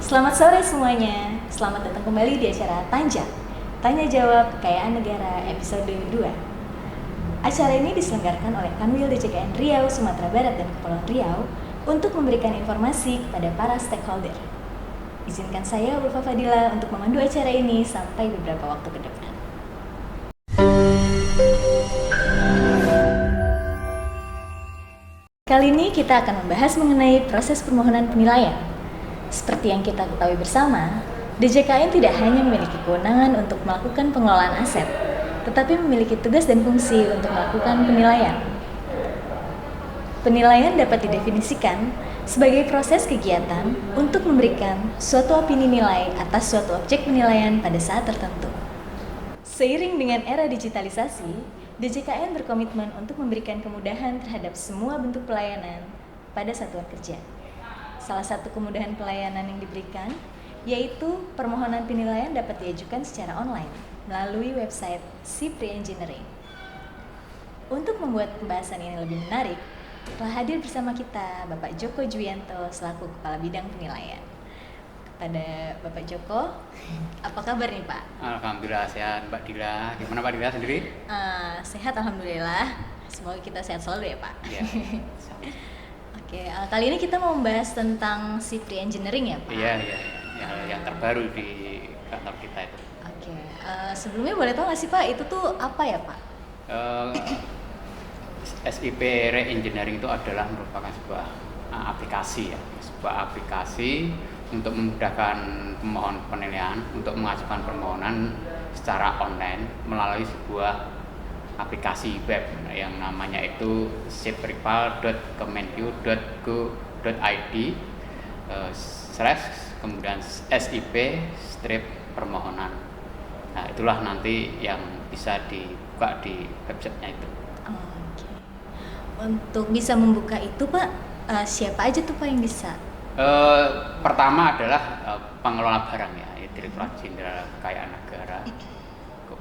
Selamat sore semuanya. Selamat datang kembali di acara Tanya Jawab Kekayaan Negara episode 2. Acara ini diselenggarakan oleh Kanwil DJKN Riau, Sumatera Barat dan Kepulauan Riau untuk memberikan informasi kepada para stakeholder. Izinkan saya Ulfa Fadila untuk memandu acara ini sampai beberapa waktu ke depan. Kali ini kita akan membahas mengenai proses permohonan penilaian. Seperti yang kita ketahui bersama, DJKN tidak hanya memiliki kewenangan untuk melakukan pengelolaan aset, tetapi memiliki tugas dan fungsi untuk melakukan penilaian. Penilaian dapat didefinisikan sebagai proses kegiatan untuk memberikan suatu opini nilai atas suatu objek penilaian pada saat tertentu. Seiring dengan era digitalisasi, DJKN berkomitmen untuk memberikan kemudahan terhadap semua bentuk pelayanan pada satuan kerja. Salah satu kemudahan pelayanan yang diberikan yaitu permohonan penilaian dapat diajukan secara online melalui website SIPRI Engineering. Untuk membuat pembahasan ini lebih menarik, telah hadir bersama kita Bapak Joko Juwianto selaku Kepala Bidang Penilaian. Kepada Bapak Joko, apa kabar nih Pak? Alhamdulillah sehat Mbak Dila. Gimana Pak Dila sendiri? Sehat Alhamdulillah. Semoga kita sehat selalu ya Pak. Iya. Oke, kali ini kita mau membahas tentang SIPRI Engineering ya Pak? Iya. Yang terbaru di kantor kita itu. Oke, sebelumnya boleh tahu nggak sih Pak, itu tuh apa ya Pak? SIP Re-Engineering itu adalah merupakan sebuah aplikasi ya. Sebuah aplikasi untuk memudahkan pemohon penilaian untuk mengajukan permohonan secara online melalui sebuah aplikasi web yang namanya itu siprival.kemenq.go.id / kemudian SIP permohonan. Nah, itulah nanti yang bisa dibuka di websitenya itu. Oke. Untuk bisa membuka itu Pak, siapa aja tuh Pak yang bisa? Pertama adalah pengelola barang ya, Direktorat Jenderal Kekayaan Negara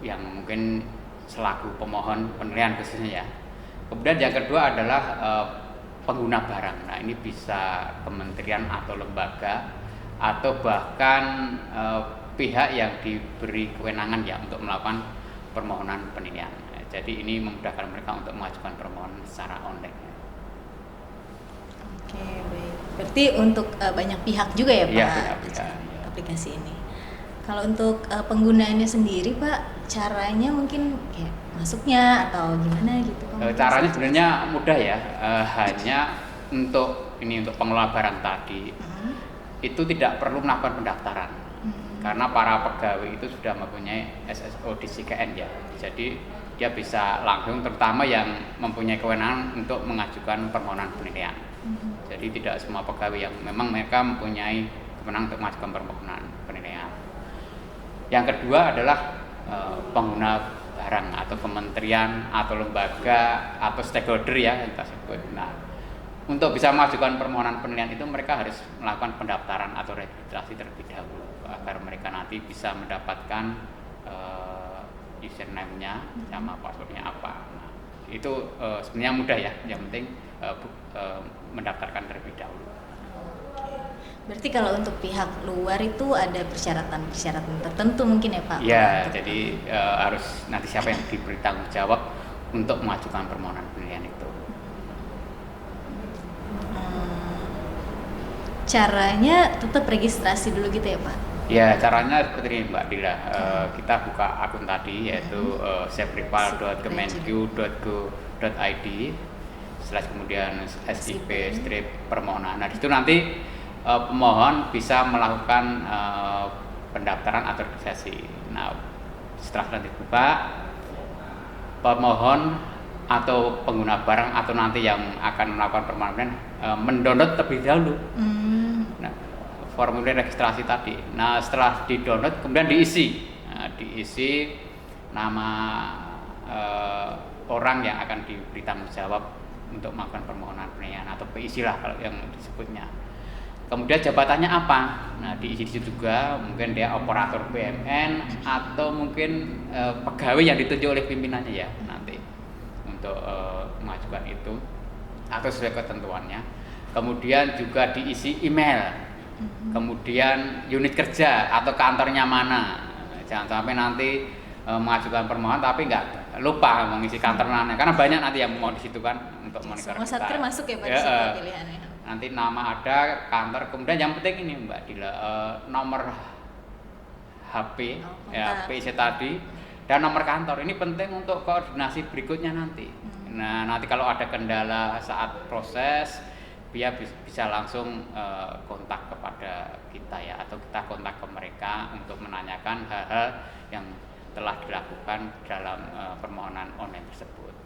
yang mungkin selaku pemohon penilaian khususnya ya. Kemudian yang kedua adalah pengguna barang. Nah, ini bisa kementerian atau lembaga atau bahkan pihak yang diberi kewenangan ya untuk melakukan permohonan penilaian. Jadi ini memudahkan mereka untuk mengajukan permohonan secara online. Oke, baik. Berarti untuk banyak pihak juga ya Pak? Iya, banyak pihak. Aplikasi ini. Kalau untuk penggunaannya sendiri Pak, caranya mungkin kayak masuknya atau gimana gitu Pak? Caranya sebenarnya mudah ya, hanya untuk pengelola barang tadi itu tidak perlu melakukan pendaftaran karena para pegawai itu sudah mempunyai SSO di DJKN ya, jadi dia bisa langsung, terutama yang mempunyai kewenangan untuk mengajukan permohonan penilaian. Jadi tidak semua pegawai yang memang mereka mempunyai kewenangan untuk mengajukan permohonan penilaian. Yang kedua adalah pengguna barang atau kementerian atau lembaga atau stakeholder ya kita sebut. Nah, untuk bisa mengajukan permohonan penilaian itu mereka harus melakukan pendaftaran atau registrasi terlebih dahulu agar mereka nanti bisa mendapatkan username-nya sama password-nya apa. Nah, itu sebenarnya mudah ya, yang penting mendaftarkan terlebih dahulu. Berarti kalau untuk pihak luar itu ada persyaratan tertentu mungkin ya Pak? Ya, jadi harus nanti siapa yang diberi tanggung jawab untuk mengajukan permohonan penilaian itu. Caranya tetap registrasi dulu gitu ya Pak? Ya, caranya seperti ini Mbak Dila. Kita buka akun tadi yaitu siprival.kemenq.go.id / kemudian SIP permohonan. Nah, di situ nanti pemohon bisa melakukan pendaftaran atau registrasi. Nah, setelah nanti dibuka, pemohon atau pengguna barang atau nanti yang akan melakukan permohonan mendownload terlebih dahulu formulir registrasi tadi. Nah, setelah di-download kemudian diisi. Nah, diisi nama orang yang akan diberi tanggung jawab untuk melakukan permohonan penilaian atau PIC lah kalau yang disebutnya. Kemudian jabatannya apa? Nah, diisi di situ juga mungkin dia operator BUMN atau mungkin pegawai yang ditunjuk oleh pimpinannya ya nanti untuk mengajukan itu atau sesuai ketentuannya. Kemudian juga diisi email. kemudian unit kerja atau kantornya mana. Jangan sampai nanti mengajukan permohonan tapi nggak lupa mengisi kantor mana, karena banyak nanti yang mau di situ kan untuk monitor. Semua satker masuk ya Pak di situ pilihannya. Nanti nama ada, kantor, kemudian yang penting ini Mbak Dila, nomor HP, PC tadi, dan nomor kantor. Ini penting untuk koordinasi berikutnya nanti. Nah, nanti kalau ada kendala saat proses, dia bisa langsung kontak kepada kita ya, atau kita kontak ke mereka untuk menanyakan hal-hal yang telah dilakukan dalam permohonan online tersebut.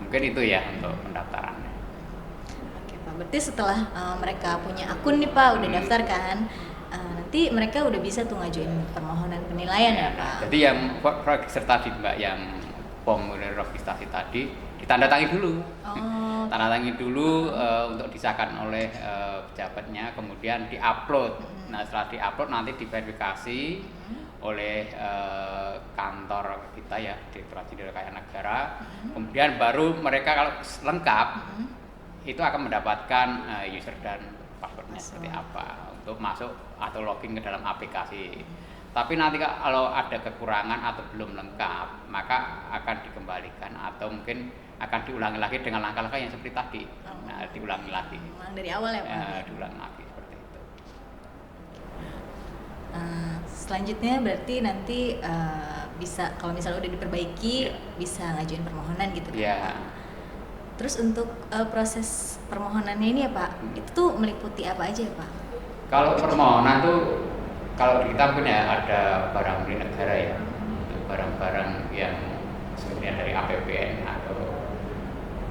Mungkin itu ya untuk pendaftarannya. Oke Pak, berarti setelah mereka punya akun nih Pak, udah daftar kan, nanti mereka udah bisa tuh ngajuin permohonan penilaian ya Pak. Jadi yang register tadi Mbak, yang formulir registrasi tadi ditandatangani dulu. Tanda tangan dulu untuk disahkan oleh pejabatnya, kemudian diupload. Nah, setelah diupload nanti diverifikasi oleh kantor kita ya, Direktorat Jenderal Kekayaan Negara. Kemudian baru mereka kalau lengkap itu akan mendapatkan user dan passwordnya seperti apa untuk masuk atau login ke dalam aplikasi. Tapi nanti kalau ada kekurangan atau belum lengkap, maka akan dikembalikan atau mungkin akan diulangi lagi dengan langkah-langkah yang seperti tadi. Nah, diulangi lagi. Ulang dari awal ya Pak? Diulangi lagi seperti itu. Selanjutnya berarti nanti bisa, kalau misalnya udah diperbaiki, bisa ngajuin permohonan gitu kan? Iya. Terus untuk proses permohonannya ini ya Pak, itu tuh meliputi apa aja ya Pak? Kalau permohonan tuh, kalau di kita mungkin ya ada barang milik negara ya, barang-barang yang sebenarnya dari APBN atau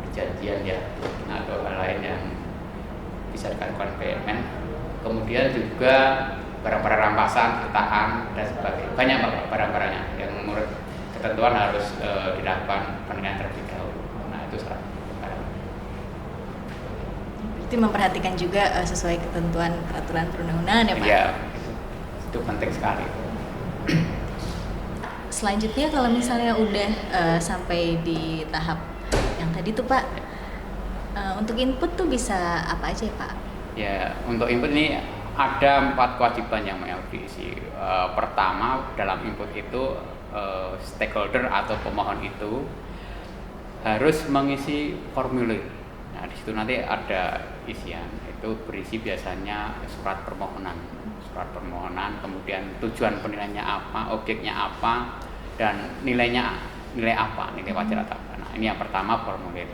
perjanjian ya, atau hal lain yang bisa dilakukan BUMN. Kemudian juga barang-barang rampasan, sitaan dan sebagainya. Banyak barang-barangnya yang menurut ketentuan harus dilakukan penilaian terlebih dahulu. Nah, itu salah satu barang. Berarti memperhatikan juga sesuai ketentuan peraturan perundang-undangan ya Pak? Iya, itu penting sekali. Selanjutnya kalau misalnya udah sampai di tahap yang tadi tuh Pak, untuk input tuh bisa apa aja ya Pak? Ya, untuk input ini ada 4 kewajiban yang mau diisi. Pertama, dalam input itu stakeholder atau pemohon itu harus mengisi formulir. Nah, di situ nanti ada isian, itu berisi biasanya surat permohonan, kemudian tujuan penilaiannya apa, objeknya apa, dan nilai apa, nilai wajar atau apa. Nah, ini yang pertama, formulir.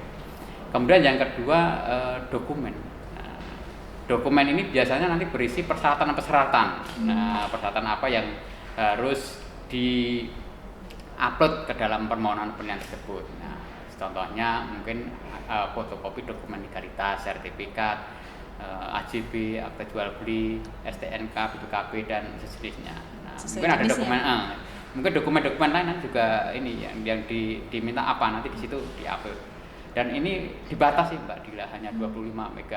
Kemudian yang kedua, dokumen. Nah, dokumen ini biasanya nanti berisi persyaratan. Nah, persyaratan apa yang harus di-upload ke dalam permohonan penilaian tersebut. Nah, contohnya mungkin fotokopi dokumen legalitas, sertifikat, AJB, akta jual beli, STNK, BPKB dan sejenisnya. Nah, mungkin ada dokumen, mungkin dokumen-dokumen lain juga ini yang diminta apa nanti di situ diupload. Dan ini dibatasi Mbak Dila, hanya 25 MB.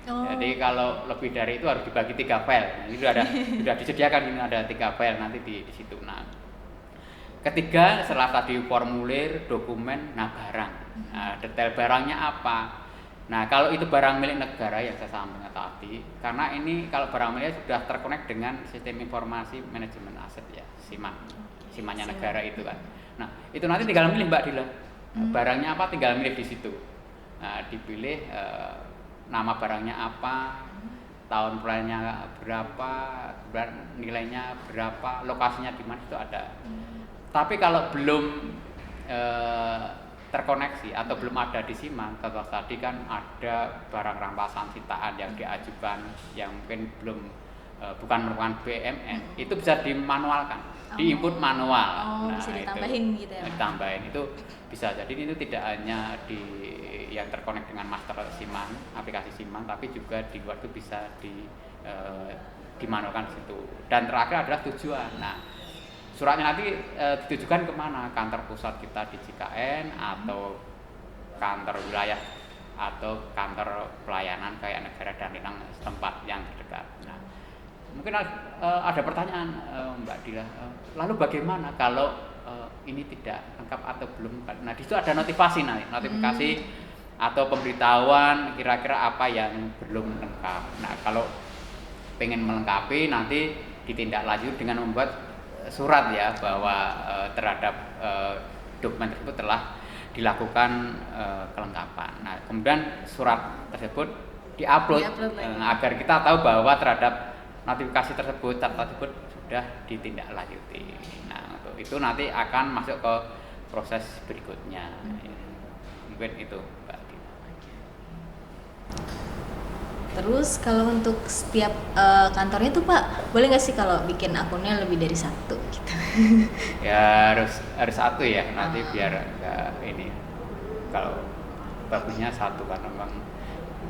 Jadi kalau lebih dari itu harus dibagi 3 file. Nah, ini sudah disediakan, ini ada 3 file nanti di situ. Nah, ketiga, setelah tadi formulir, dokumen, nah barang. Nah, detail barangnya apa? Nah, kalau itu barang milik negara yang saya sampaikan tadi, karena ini kalau barang miliknya sudah terkonek dengan sistem informasi manajemen aset ya, SIMAN-nya negara itu kan. Nah, itu nanti tinggal milih Mbak Dila. Barangnya apa tinggal milih di situ. Nah, dipilih nama barangnya apa, tahun pelayanannya berapa, nilainya berapa, lokasinya di mana itu ada. Tapi kalau belum terkoneksi atau belum ada di SIMAN, contoh tadi kan ada barang rampasan sitaan yang diajukan yang mungkin belum bukan merupakan BUMN, itu bisa dimanualkan, diinput manual. Nah, bisa ditambahin itu, gitu ya? Ditambahin itu bisa. Jadi itu tidak hanya di yang terkonek dengan master SIMAN, aplikasi SIMAN, tapi juga di luar itu bisa dimanualkan di situ. Dan terakhir adalah tujuan. Nah, suratnya nanti ditujukan kemana? Kantor pusat kita di JKN atau kantor wilayah atau kantor pelayanan kayak negara dan linang setempat yang terdekat. Nah, mungkin ada pertanyaan Mbak Dila, lalu bagaimana kalau ini tidak lengkap atau belum? Nah, di situ ada notifikasi atau pemberitahuan kira-kira apa yang belum lengkap. Nah, kalau pengen melengkapi nanti ditindaklanjuti dengan membuat surat ya bahwa terhadap dokumen tersebut telah dilakukan kelengkapan. Nah, kemudian surat tersebut diupload agar kita tahu bahwa terhadap notifikasi tersebut, catatan tersebut sudah ditindaklanjuti. Nah, untuk itu nanti akan masuk ke proses berikutnya. Mungkin itu, Mbak. Terus kalau untuk setiap kantornya tuh Pak, boleh nggak sih kalau bikin akunnya lebih dari satu gitu? Ya harus satu ya, nanti biar enggak ini. Kalau bagusnya satu karena memang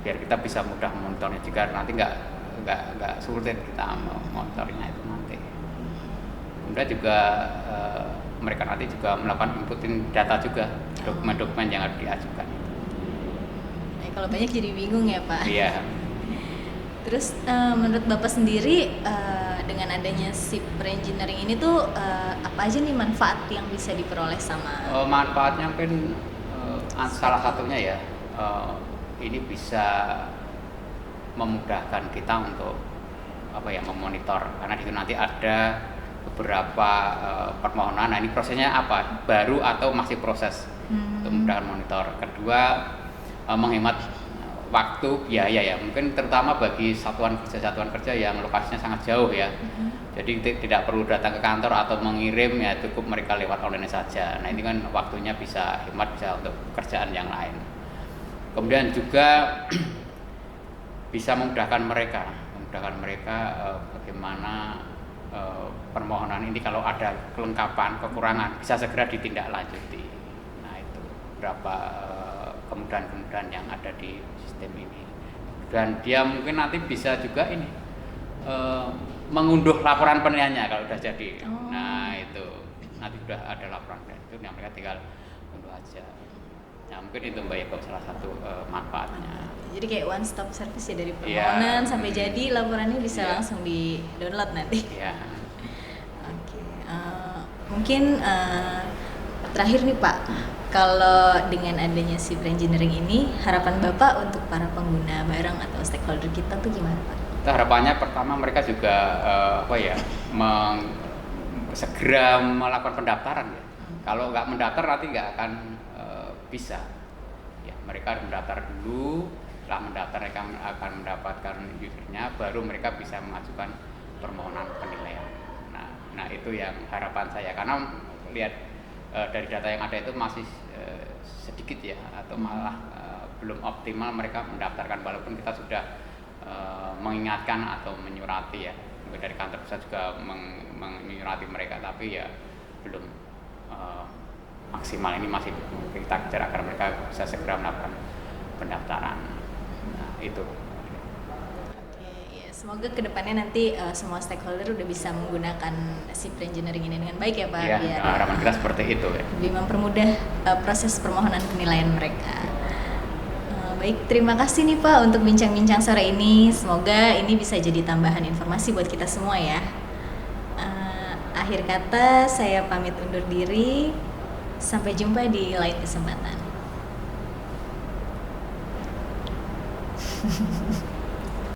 biar kita bisa mudah memonitornya, jika nanti enggak sulit kita memonitornya itu nanti. Kemudian juga mereka nanti juga melakukan inputin data juga, dokumen-dokumen yang harus diajukan. Kalau banyak jadi bingung ya Pak. Iya. Terus menurut Bapak sendiri dengan adanya SIP Reengineering ini tuh apa aja nih manfaat yang bisa diperoleh sama? Manfaatnya mungkin salah satunya ya ini bisa memudahkan kita untuk memonitor, karena itu nanti ada beberapa permohonan. Nah, ini prosesnya apa? Baru atau masih proses untuk memudahkan monitor. Kedua, menghemat waktu, biaya ya, mungkin terutama bagi satuan kerja yang lokasinya sangat jauh ya. Jadi tidak perlu datang ke kantor atau mengirim, ya cukup mereka lewat online saja. Nah, ini kan waktunya bisa hemat, bisa untuk pekerjaan yang lain. Kemudian juga bisa memudahkan mereka bagaimana permohonan ini kalau ada kelengkapan, kekurangan bisa segera ditindaklanjuti. Nah, itu berapa kemudahan-kemudahan yang ada di sistem ini. Dan dia mungkin nanti bisa juga ini mengunduh laporan penilaiannya kalau sudah jadi. Nah, itu nanti sudah ada laporan itu yang mereka tinggal unduh aja. Nah, mungkin itu Mbak Eko salah satu manfaatnya. Jadi kayak one stop service ya, dari permohonan sampai jadi laporannya bisa langsung di download nanti. Iya. Oke. Mungkin terakhir nih Pak, kalau dengan adanya SIP Reengineering ini, harapan Bapak untuk para pengguna barang atau stakeholder kita tuh gimana Pak? Harapannya pertama mereka juga segera melakukan pendaftaran ya. Kalau nggak mendaftar nanti nggak akan bisa. Ya, mereka harus mendaftar dulu. Setelah mendaftar mereka akan mendapatkan usernya, baru mereka bisa mengajukan permohonan penilaian. Nah itu yang harapan saya, karena lihat dari data yang ada itu masih sedikit ya, atau malah belum optimal mereka mendaftarkan, walaupun kita sudah mengingatkan atau menyurati ya, mungkin dari kantor pusat juga menyurati mereka, tapi ya belum maksimal. Ini masih kita kejar agar mereka bisa segera melakukan pendaftaran. Nah, itu. Semoga kedepannya nanti semua stakeholder udah bisa menggunakan SIP Reengineering ini dengan baik ya Pak. Iya, harapan kita seperti itu ya. Lebih mempermudah proses permohonan penilaian mereka. Baik, terima kasih nih Pak untuk bincang-bincang sore ini. Semoga ini bisa jadi tambahan informasi buat kita semua ya. Akhir kata, saya pamit undur diri. Sampai jumpa di lain kesempatan.